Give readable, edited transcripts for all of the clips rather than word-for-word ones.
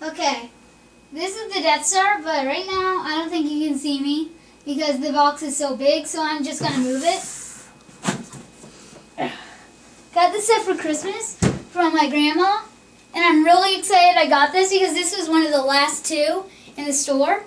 Okay, this is the Death Star, but right now I don't think you can see me because the box is so big, so I'm just gonna move it. Got this set for Christmas from my grandma, and I'm really excited I got this because this was one of the last two in the store.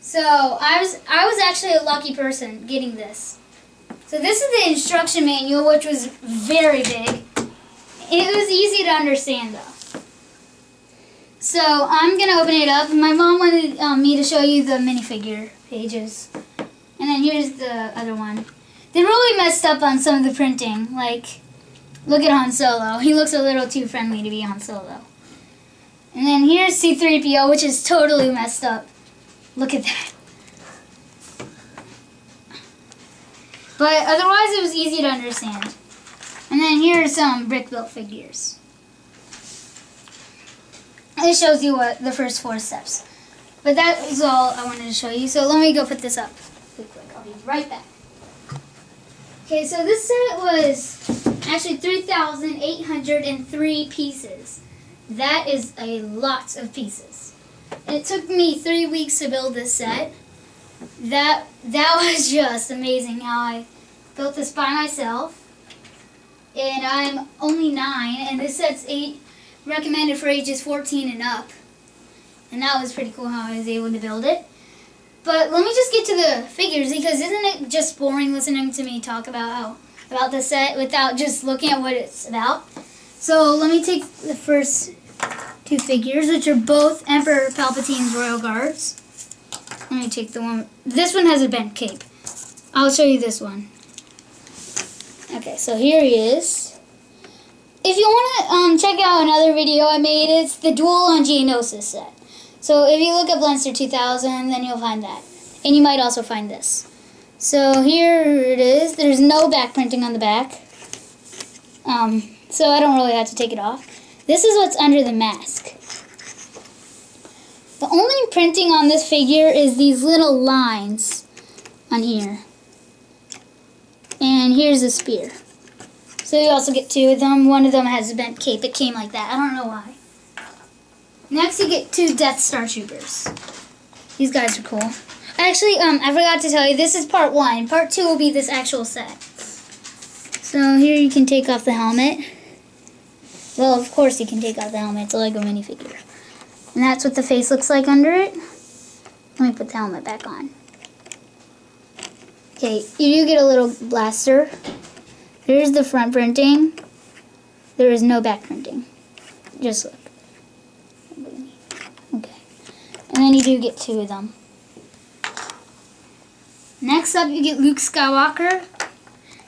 So I was actually a lucky person getting this. So this is the instruction manual, which was very big. It was easy to understand though. So I'm going to open it up. My mom wanted me to show you the minifigure pages. And then here's the other one. They really messed up on some of the printing. Like, look at Han Solo. He looks a little too friendly to be Han Solo. And then here's C-3PO, which is totally messed up. Look at that. But otherwise it was easy to understand. And then here are some brick-built figures. It shows you what the first 4 steps. But that is all I wanted to show you. So let me go put this up. Quick. I'll be right back. Okay, so this set was actually 3,803 pieces. That is a lot of pieces. It took me 3 weeks to build this set. That was just amazing how I built this by myself. And I'm only 9, and this set's recommended for ages 14 and up. And that was pretty cool how I was able to build it. But let me just get to the figures, because isn't it just boring listening to me talk about the set without just looking at what it's about? So let me take the first 2 figures, which are both Emperor Palpatine's Royal Guards. Let me take the one. This one has a bent cape. I'll show you this one. Okay, so here he is. If you want to check out another video I made, it's the Duel on Geonosis set. So if you look up Lenster 2000, then you'll find that. And you might also find this. So here it is. There's no back printing on the back. So I don't really have to take it off. This is what's under the mask. The only printing on this figure is these little lines on here. And here's a spear. So you also get 2 of them. One of them has a bent cape. It came like that. I don't know why. Next you get 2 Death Star Troopers. These guys are cool. Actually, I forgot to tell you, this is part 1. Part 2 will be this actual set. So here you can take off the helmet. Well, of course you can take off the helmet. It's a Lego minifigure. And that's what the face looks like under it. Let me put the helmet back on. Okay, you do get a little blaster. Here's the front printing. There is no back printing. Just look. Okay. And then you do get 2 of them. Next up, you get Luke Skywalker.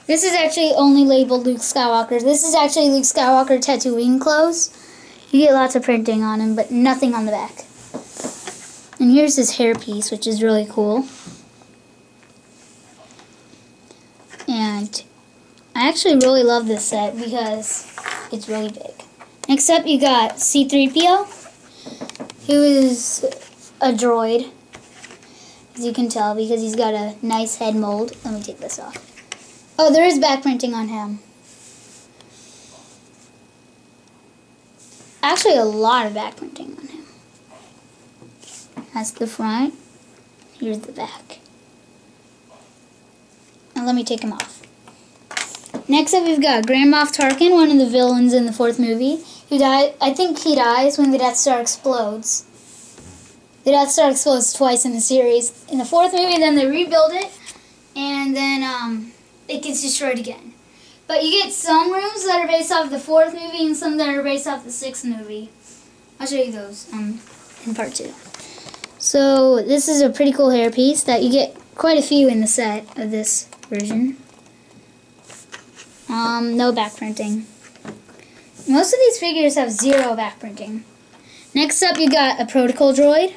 This is actually only labeled Luke Skywalker. This is actually Luke Skywalker Tatooine clothes. You get lots of printing on him, but nothing on the back. And here's his hairpiece, which is really cool. And I actually really love this set because it's really big. Next up, you got C-3PO, who is a droid, as you can tell, because he's got a nice head mold. Let me take this off. Oh, there is back printing on him. Actually, a lot of back printing on him. That's the front. Here's the back. Now let me take him off. Next up, we've got Grand Moff Tarkin, one of the villains in the 4th movie, who died. I think he dies when the Death Star explodes. The Death Star explodes twice in the series. In the 4th movie, then they rebuild it, and then it gets destroyed again. But you get some rooms that are based off the 4th movie and some that are based off the 6th movie. I'll show you those in part 2. So this is a pretty cool hairpiece that you get quite a few in the set of this version. No back printing. Most of these figures have 0 back printing. Next up, you got a protocol droid.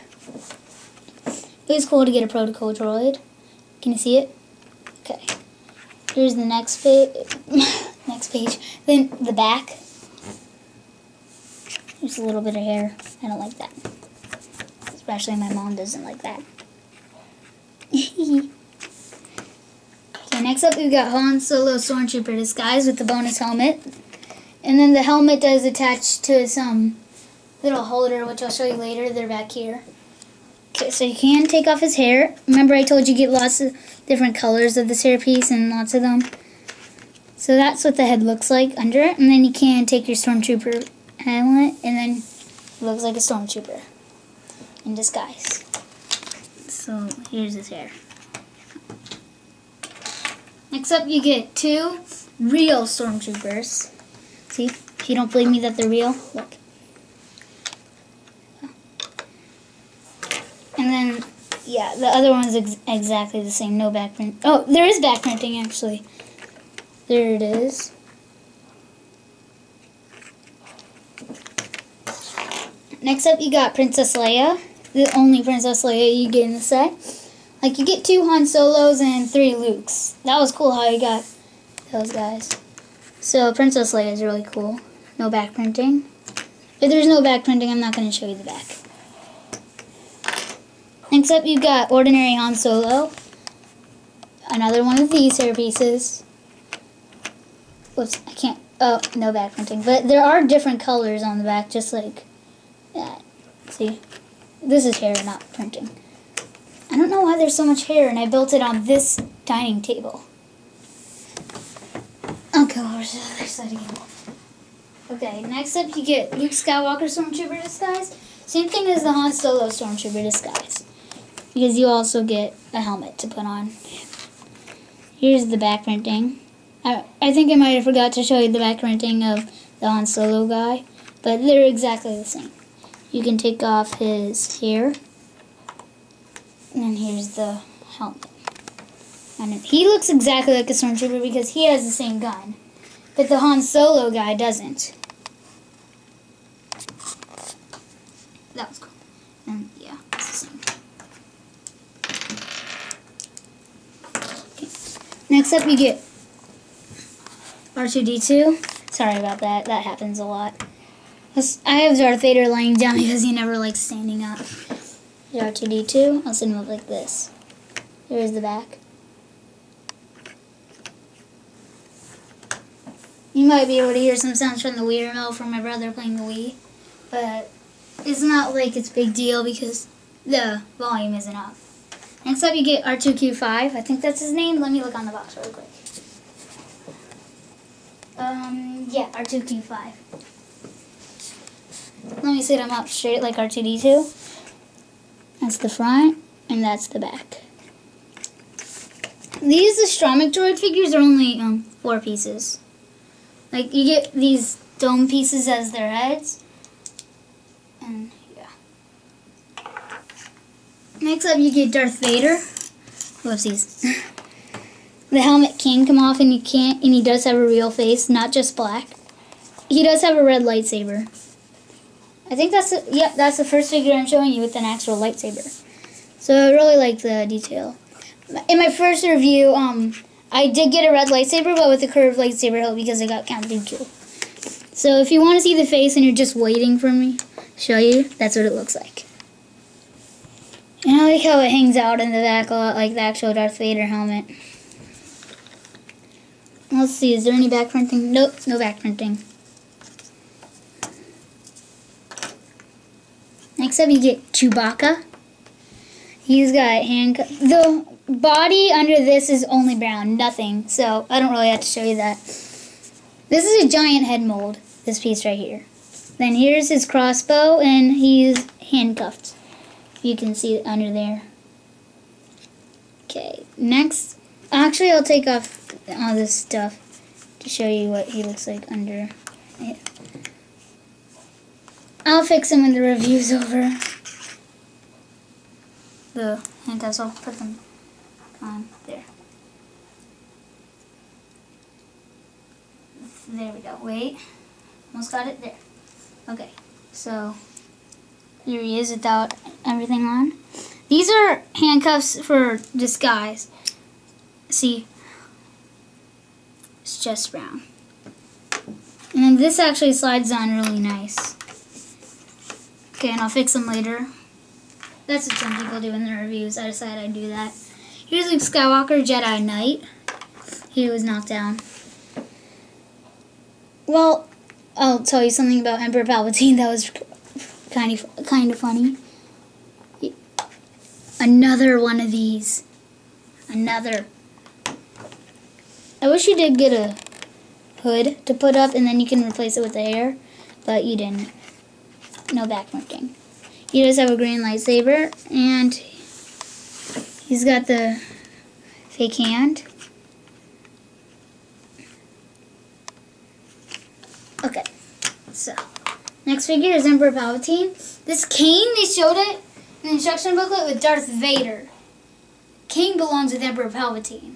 It was cool to get a protocol droid. Can you see it? Okay. Here's the next page. Then the back. There's a little bit of hair. I don't like that. Especially my mom doesn't like that. Okay, next up we've got Han Solo Stormtrooper disguise with the bonus helmet. And then the helmet does attach to some little holder, which I'll show you later. They're back here. Okay, so you can take off his hair. Remember I told you get lots of different colors of this hairpiece and lots of them. So that's what the head looks like under it. And then you can take your Stormtrooper helmet and then it looks like a Stormtrooper in disguise. So here's his hair. Next up you get 2 real Stormtroopers. See, if you don't believe me that they're real, look. And then, yeah, the other one is exactly the same, no back print. Oh, there is back printing actually. There it is. Next up you got Princess Leia, the only Princess Leia you get in the set. Like you get 2 Han Solos and 3 Lukes. That was cool how you got those guys. So Princess Leia is really cool. No back printing. If there's no back printing, I'm not going to show you the back. Next up, you got ordinary Han Solo. Another one of these hair pieces. Whoops, I can't. Oh, no back printing. But there are different colors on the back, just like that. See? This is hair, not printing. I don't know why there's so much hair, and I built it on this dining table. I'll go over to the other side again. Okay, next up you get Luke Skywalker Stormtrooper disguise. Same thing as the Han Solo Stormtrooper disguise. Because you also get a helmet to put on. Here's the back printing. I think I might have forgot to show you the back printing of the Han Solo guy. But they're exactly the same. You can take off his hair. And then here's the helmet. And he looks exactly like a Stormtrooper because he has the same gun. But the Han Solo guy doesn't. That was cool. And yeah, it's the same. Okay. Next up you get R2-D2. Sorry about that. That happens a lot. I have Darth Vader laying down because he never likes standing up. R2-D2. I'll set him up like this. Here's the back. You might be able to hear some sounds from the Wii remote from my brother playing the Wii, but it's not like it's a big deal because the volume isn't up. Next up you get R2-Q5. I think that's his name. Let me look on the box really quick. Yeah, R2-Q5. Let me set him up straight like R2-D2. That's the front, and that's the back. These Astromech droid figures are only 4 pieces. Like, you get these dome pieces as their heads. And, yeah. Next up, you get Darth Vader. Whoopsies. The helmet can come off, and he does have a real face, not just black. He does have a red lightsaber. I think that's the first figure I'm showing you with an actual lightsaber. So I really like the detail. In my first review, I did get a red lightsaber, but with a curved lightsaber hilt because I got Count Dooku. So if you want to see the face and you're just waiting for me to show you, that's what it looks like. And I like how it hangs out in the back a lot like the actual Darth Vader helmet. Let's see, is there any back printing? Nope, no back printing. Next up you get Chewbacca. He's got handcuffs. The body under this is only brown, nothing. So I don't really have to show you that. This is a giant head mold, this piece right here. Then here's his crossbow, and he's handcuffed. You can see it under there. Okay, next. Actually, I'll take off all this stuff to show you what he looks like under it. I'll fix him when the review's over. The handcuffs, I'll put them on there. There we go. Wait. Almost got it. There. Okay. So, here he is without everything on. These are handcuffs for disguise. See? It's just brown. And then this actually slides on really nice. Okay, and I'll fix them later. That's what some people do in their reviews. I decided I'd do that. Here's Luke Skywalker, Jedi Knight. He was knocked down. Well, I'll tell you something about Emperor Palpatine that was kind of funny. Another one of these. Another. I wish you did get a hood to put up and then you can replace it with the hair, but you didn't. No back printing. He does have a green lightsaber, and he's got the fake hand. Okay, so next figure is Emperor Palpatine. This cane, they showed it in the instruction booklet with Darth Vader. King belongs with Emperor Palpatine.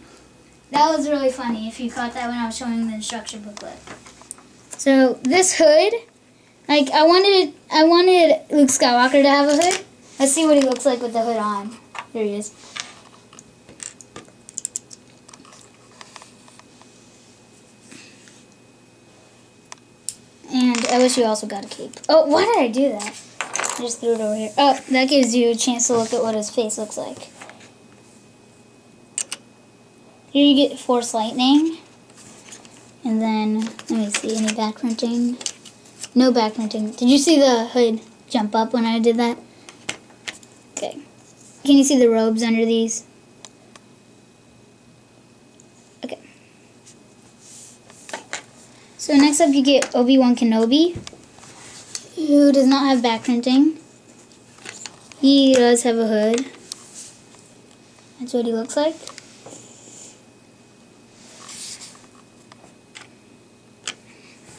That was really funny if you caught that when I was showing the instruction booklet. So this hood, like I wanted Luke Skywalker to have a hood. Let's see what he looks like with the hood on. Here he is. And I wish you also got a cape. Oh, why did I do that? I just threw it over here. Oh, that gives you a chance to look at what his face looks like. Here you get Force Lightning. And then, let me see, any back printing? No back printing. Did you see the hood jump up when I did that? Okay. Can you see the robes under these? Okay. So next up you get Obi-Wan Kenobi, who does not have back printing. He does have a hood. That's what he looks like.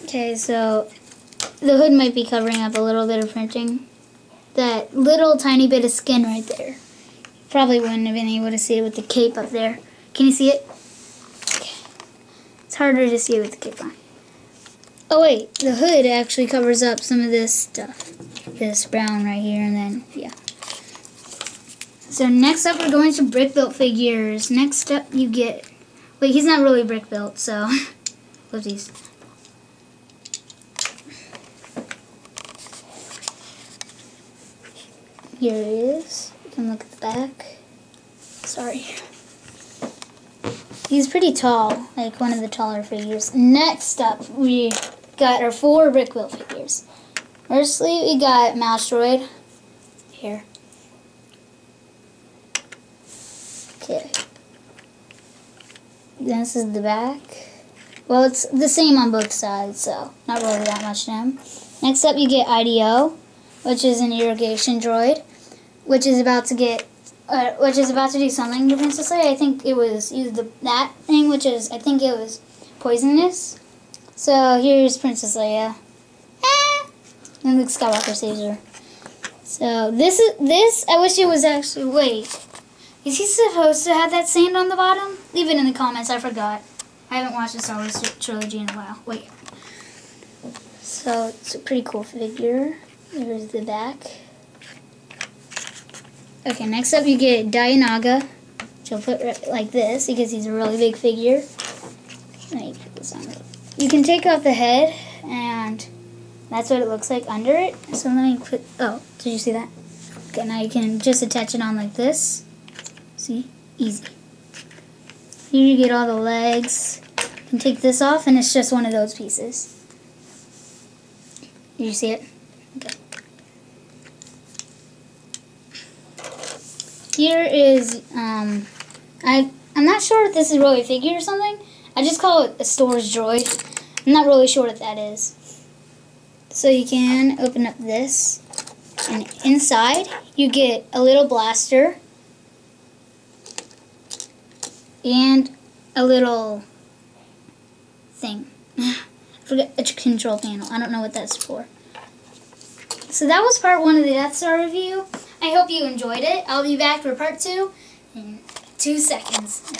Okay, so the hood might be covering up a little bit of printing. That little tiny bit of skin right there. Probably wouldn't have been able to see it with the cape up there. Can you see it? Okay. It's harder to see it with the cape on. Oh wait, the hood actually covers up some of this stuff. This brown right here, and then, yeah. So next up we're going to brick built figures. Next up you get, wait, he's not really brick built, so, whoopsies. Here it is. You can look at the back. Sorry. He's pretty tall, like one of the taller figures. Next up, we got our 4 brick built figures. Firstly, we got Mouse Droid. Here. Okay. This is the back. Well, it's the same on both sides, so not really that much to him. Next up, you get IDO, which is an irrigation droid, which is about to do something to Princess Leia. I think it was that thing, which is, I think it was poisonous. So here's Princess Leia. And Luke Skywalker saves her. So this, I wish it was actually, wait. Is he supposed to have that sand on the bottom? Leave it in the comments, I forgot. I haven't watched the Star Wars trilogy in a while. Wait. So it's a pretty cool figure. Here's the back. Okay, next up you get Dianaga, which I'll put like this because he's a really big figure. Let me put this on. You can take off the head, and that's what it looks like under it. So let me put, oh, did you see that? Okay, now you can just attach it on like this. See? Easy. Here you get all the legs. You can take this off, and it's just one of those pieces. Did you see it? Okay. Here is, I'm not sure if this is really a figure or something. I just call it a storage droid. I'm not really sure what that is. So you can open up this, and inside you get a little blaster and a little thing. I forget, a control panel. I don't know what that's for. So that was part 1 of the Death Star review. I hope you enjoyed it. I'll be back for part 2 in 2 seconds.